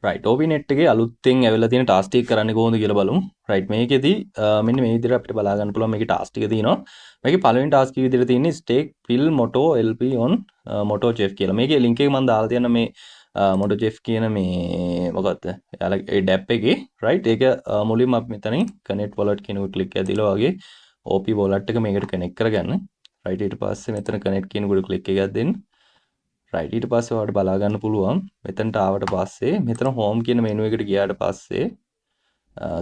Right OPNet එකේ අලුතෙන් ඇවිල්ලා තියෙන ටාස්ක් ටික කරන්නේ කොහොමද කියලා බලමු. රයිට් මේකෙදි මෙන්න මේ විදිහට අපිට බලා ගන්න පුළුවන් මේකේ ටාස්ක් ටික තියෙනවා. මේකේ පළවෙනි ටාස්ක් එක විදිහට තියෙන්නේ stake pill moto lp on moto chef කියලා. මේකේ link එක මම දාලා තියෙන මේ moto chef කියන මේ මොකක්ද? යාලා ඒ ඩැප් එකේ රයිට් ඒක මුලින්ම අපි මෙතනින් connect wallet කියන එක ක්ලික් එකක් දීලා වගේ OP wallet එක මේකට connect කරගන්න. රයිට් ඊට පස්සේ මෙතන connect කියන එකට ක්ලික් එකක් දෙන්න. රයිට් ඊට පස්සේ ඔයාලට බලා ගන්න පුළුවන් මෙතනට ආවට පස්සේ මෙතන home කියන මෙනු එකට ගියාට පස්සේ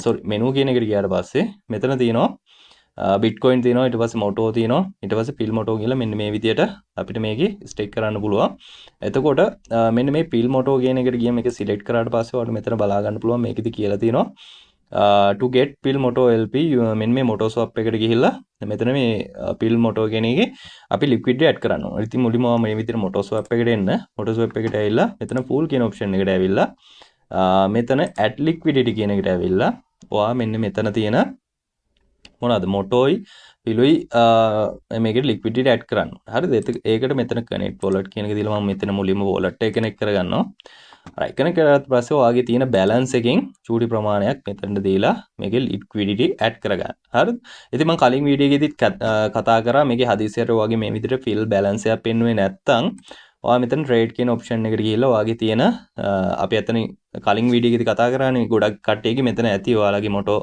sorry මෙනු කියන එකට ගියාට පස්සේ මෙතන තියෙනවා bitcoin තියෙනවා ඊට පස්සේ moto තියෙනවා ඊට පස්සේ pill moto කියලා මෙන්න මේ විදියට අපිට මේකේ stake කරන්න පුළුවන්. එතකොට මෙන්න මේ pill moto කියන එකට ගියම මේක select කරාට පස්සේ ඔයාලට මෙතන බලා ගන්න පුළුවන් මේකෙදි කියලා තියෙනවා to get pill moto lp මෙන්න මේ moto swap එකට ගිහිල්ලා මෙතන මේ pill moto කියන එකේ අපි liquidity add කරන්න ඕන. ඉතින් මුලින්ම මේ විදිහට moto swap එකට එන්න moto swap එකට ඇවිල්ලා මෙතන full කියන option එකට ඇවිල්ලා මෙතන add liquidity කියන එකට ඇවිල්ලා ඔයා මෙන්න මෙතන තියෙන මොනවාද motoයි පිලුයි මේකට liquidity add කරන්න. හරිද? ඒකට මෙතන connect wallet කියන එක දීලා මම මෙතන මුලින්ම wallet එක connect කරගන්නවා. right connect කරාට පස්සේ ඔයාගේ තියෙන balance එකෙන් චූටි ප්‍රමාණයක් මෙතනට දීලා මේකේ liquidity add කරගන්න. හරිද? ඉතින් මම කලින් වීඩියෝ එකේදීත් කතා කරා මේකේ හදිසියට ඔයාගේ මේ විදිහට fill balance එකක් පෙන්වුවේ නැත්තම් ඔයා මෙතන trade කියන option එකට ගිහිල්ලා ඔයාගේ තියෙන අපි අතන කලින් වීඩියෝ එකේදී කතා කරානේ ගොඩක් කට්ටියගේ මෙතන ඇති ඔයාලගේ moto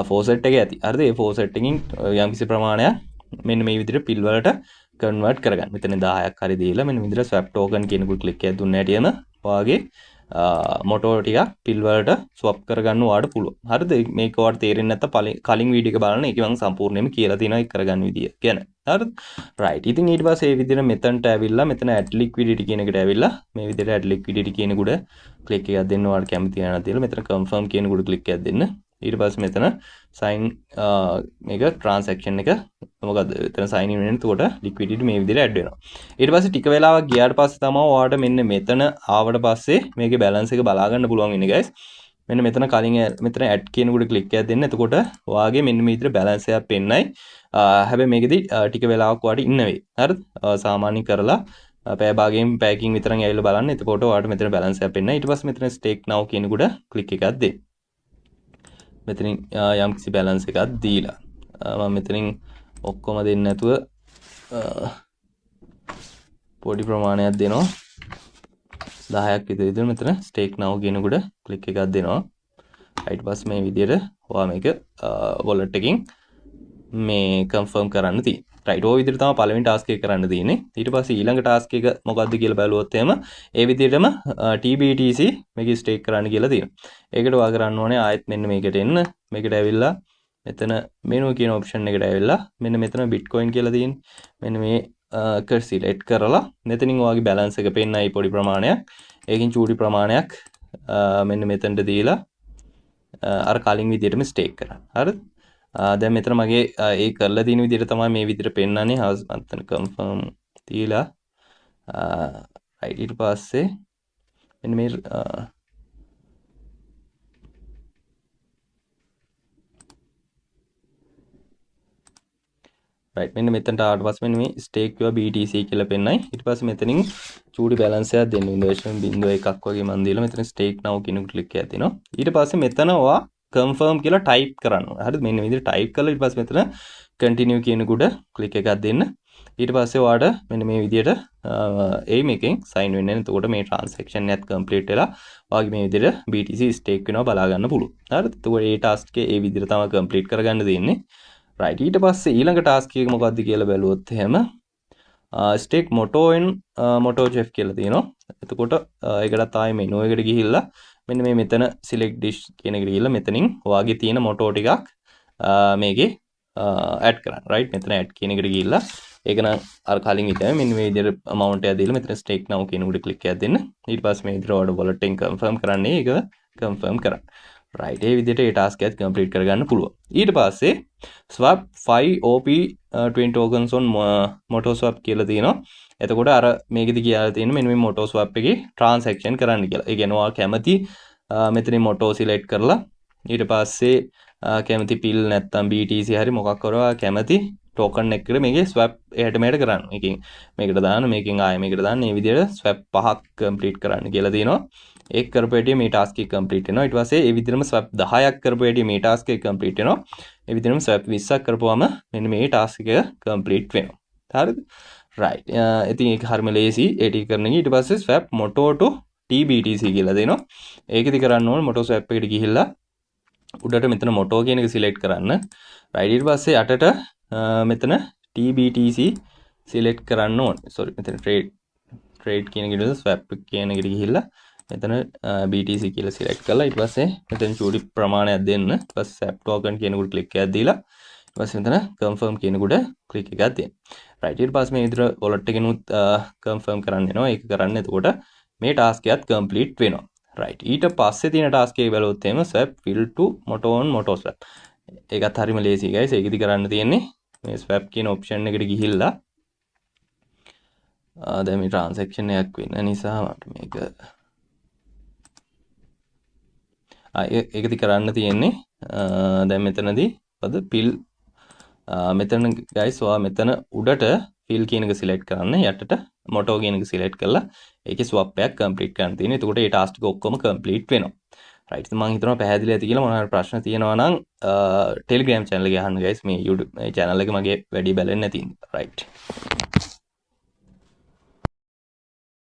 faucet එකේ ඇති. හරිද? ඒ faucet එකකින් යම්කිසි ප්‍රමාණයක් මෙන්න මේ විදිහට pill වලට convert කරගන්න. මෙතන 10ක් හරි දීලා මෙන්න විදිහට swap token කියන එක ක්ලික් එකක් දුන්න හැටියම ඔයාගේ මොටෝ ටික පිල් වලට ස්වප් කරගන්න ඔයාලට පුළුවන්. හරිද? මේක ඔයාලට තේරෙන්නේ නැත්නම් කලින් වීඩියෝ එක බලන්න. ඒක මම සම්පූර්ණයෙන්ම කියලා තියෙනවා ඒක කරගන්න විදිය ගැන. හරිද? right. ඉතින් ඊට පස්සේ මේ විදිහට මෙතනට ඇවිල්ලා මෙතන add liquidity කියන එකට ඇවිල්ලා මේ විදිහට add liquidity කියන උඩ ක්ලික් එකක් දෙන්න ඔයාලට කැමති වෙනවා කියලා මෙතන confirm කියන උඩ ක්ලික් එකක් දෙන්න. ඊට පස්සේ මෙතන sign මේක transaction එක මොකද්ද එතන sign in වෙන. එතකොට liquidity මේ විදිහට add වෙනවා. ඊට පස්සේ ටික වෙලාවක් ගියාට පස්සේ තමයි ඔයාලට මෙන්න මෙතන ආවට පස්සේ මේකේ balance එක බලා ගන්න පුළුවන් වෙන්නේ guys. මෙන්න මෙතන කලින් මෙතන add කියන උඩ ක්ලික් එකක් දෙන්න. එතකොට ඔයාගේ මෙන්න මේ විදිහට balance එකක් පෙන්නයි. හැබැයි මේකෙදි ටික වෙලාවක් ඔයාලට ඉන්න වෙයි. හරිද? සාමාන්‍යයෙන් කරලා පැය භාගයෙන් පැයකින් විතරක් ඇවිල්ලා බලන්න. එතකොට ඔයාලට මෙතන balance එකක් පෙන්නයි. ඊට පස්සේ මෙතන stake now කියන උඩ ක්ලික් එකක් දෙන්න. මෙතනින් යම්කිසි බැලන්ස් එකක් දීලා මම මෙතනින් ඔක්කොම දෙන්නේ නැතුව පොඩි ප්‍රමාණයක් දෙනවා 10ක් විතර මෙතන stake now කියන උඩ ක්ලික් එකක් දෙනවා. ඊට පස්සේ මේ විදිහට ඔයා මේක wallet එකකින් මේ confirm කරන්න තියෙනවා. right ඔය විදිහට තමයි පළවෙනි task එක කරන්න තියෙන්නේ. ඊට පස්සේ ඊළඟ task එක මොකක්ද කියලා බලුවොත් එහෙම ඒ විදිහටම TBTC මේක stake කරන්න කියලා තියෙනවා. ඒකට ඔයා කරන්න ඕනේ ආයෙත් මෙන්න මේකට එන්න. මේකට ඇවිල්ලා මෙතන menu කියන option එකට ඇවිල්ලා මෙන්න මෙතන bitcoin කියලා තියෙන්නේ. මෙන්න මේ එක select කරලා මෙතනින් ඔයාගේ balance එක පෙන්නයි පොඩි ප්‍රමාණයක්. ඒකෙන් චූටි ප්‍රමාණයක් මෙන්න මෙතනට දීලා අර කලින් විදිහටම stake කරන්න. හරිද? දැන් මෙතන මගේ ඒ කරලා තියෙන විදිහට තමයි මේ විදිහට පෙන්නන්නේ. හවස් මත්තන confirm තියලා right ඊට පස්සේ මෙන්න මේ right මෙන්න මෙතනට ආවට පස්සේ මෙන්න මේ stake your BTC කියලා පෙන්නයි. ඊට පස්සේ මෙතනින් චූටි balance එකක් දෙන්න 0.01ක් වගේ මම දීලා මෙතන stake now කියන එක ක්ලික් එකක් දෙනවා. ඊට පස්සේ මෙතන ඔයා confirm කියලා type කරන්න ඕනේ. හරිද? මෙන්න මේ විදිහට type කරලා ඊට පස්සේ මෙතන continue කියන උඩ click එකක් දෙන්න. ඊට පස්සේ ඔයාලට මෙන්න මේ විදිහට aim එකෙන් sign වෙන්න. එතකොට මේ transaction එකත් complete වෙලා ඔයාගේ මේ විදිහට BTC stake වෙනවා බලා ගන්න පුළුවන්. හරිද? එතකොට මේ task එක ඒ විදිහට තමයි complete කරගන්න දෙන්නේ. right ඊට පස්සේ ඊළඟ task එක මොකක්ද කියලා බැලුවොත් එහෙම stake moto and moto chef කියලා තියෙනවා. එතකොට ඒකට ආයෙ menu එකට ගිහිල්ලා මෙන්න මේ මෙතන select dish කියන එකට ගිහිල්ලා මෙතනින් ඔයාගේ තියෙන moto ටිකක් මේකේ add කරන්න. right මෙතන add කියන එකට ගිහිල්ලා ඒක නම් අර කලින් ඉතින් මෙන්න මේ විදිහට amount එක දීලා මෙතන stake now කියන උඩ click එකක් දෙන්න. ඊට පස්සේ මේ විදිහට order wallet එක confirm කරන්නේ ඒක confirm කරන්න. right ඒ විදිහට ඒ task එකත් complete කරගන්න පුළුවන්. ඊට පස්සේ swap 5 OP 20 tokens on moto swap කියලා තියෙනවා. එතකොට අර මේකෙදි කියලා තියෙන මෙන්න මේ moto swap එකේ transaction කරන්න කියලා. ඒ කියන්නේ ඔයා කැමති මෙතනින් moto select කරලා ඊට පස්සේ කැමති pill නැත්තම් BTC හරි මොකක් කරවා කැමති ටෝකන් එකකට මේකේ ස්වැප් එහාට මෙහාට කරන්න. මේකෙන් මේකට දාන්න, මේකෙන් ආයෙ මේකට දාන්න. මේ විදිහට ස්වැප් 5ක් කම්ප්ලීට් කරන්න කියලා තියෙනවා. ඒක කරපු හැටි මේ ටාස්ක් එක කම්ප්ලීට් වෙනවා. ඊට පස්සේ ඒ විදිහටම ස්වැප් 10ක් කරපු හැටි මේ ටාස්ක් එක කම්ප්ලීට් වෙනවා. ඒ විදිහටම ස්වැප් 20ක් කරපුවාම මෙන්න මේ ටාස්ක් එක කම්ප්ලීට් වෙනවා. හරිද? රයිට්. ඉතින් ඒක හරිම ලේසි. ඒ ටික කරන එක ඊට පස්සේ ස්වැප් මොටෝ ටු TBTC කියලා දෙනවා. ඒකෙදි කරන්න ඕනේ මොටෝ ස්වැප් එකට ගිහිල්ලා උඩට මෙතන මොටෝ කියන එක සිලෙක්ට් කරන්න. රයිට්. ඊට පස්සේ යටට මෙතන TBTC සිලෙක්ට් කරන්න ඕනේ. සෝරි මෙතන ට්‍රේඩ් කියන එකට ස්වැප් කියන එකට ගිහිල්ලා මෙතන BTC කියලා සිලෙක්ට් කරලා ඊට පස්සේ මෙතන චූටි ප්‍රමාණයක් දෙන්න. ඊට පස්සේ ස්වැප් ටෝකන් කියන එකට ක්ලික් එකක් දීලා ඊට පස්සේ මෙතන කන්ෆර්ම් කියන එකට ක්ලික් එකක් දෙන්න. රයිට්. ඊට පස්සේ මේ විදිහට වොලට් එකෙනුත් කන්ෆර්ම් කරන්න එනවා. ඒක කරන්න එතකොට මේ ටාස්ක් එකත් කම්ප්ලීට් වෙනවා. රයිට්. ඊට පස්සේ තියෙන ටාස්ක් එක බැලුවොත් එහෙම swap fill to moto on moto swap. ඒකත් හරිම ලේසි guys. ඒකෙදි කරන්න තියෙන්නේ මේ swap කියන option එකට ගිහිල්ලා දැන් මේ transaction එකක් වෙන නිසා මට මේක ඒකෙදි කරන්න තියෙන්නේ දැන් මෙතනදී පද fill මෙතන guys ඔයා මෙතන උඩට fill කියන එක select කරන්න යටට moto කියන එක select කරලා ඒකේ swap එකක් complete කරන්න තියෙනවා. එතකොට ඒ task ටික ඔක්කොම complete වෙනවා. right. මම හිතනවා පැහැදිලි ඇති කියලා. මොනවා හරි ප්‍රශ්න තියෙනවා නම් Telegram channel එකේ අහන්න guys. මේ YouTube channel එක මගේ වැඩි බලන්නේ නැති. right.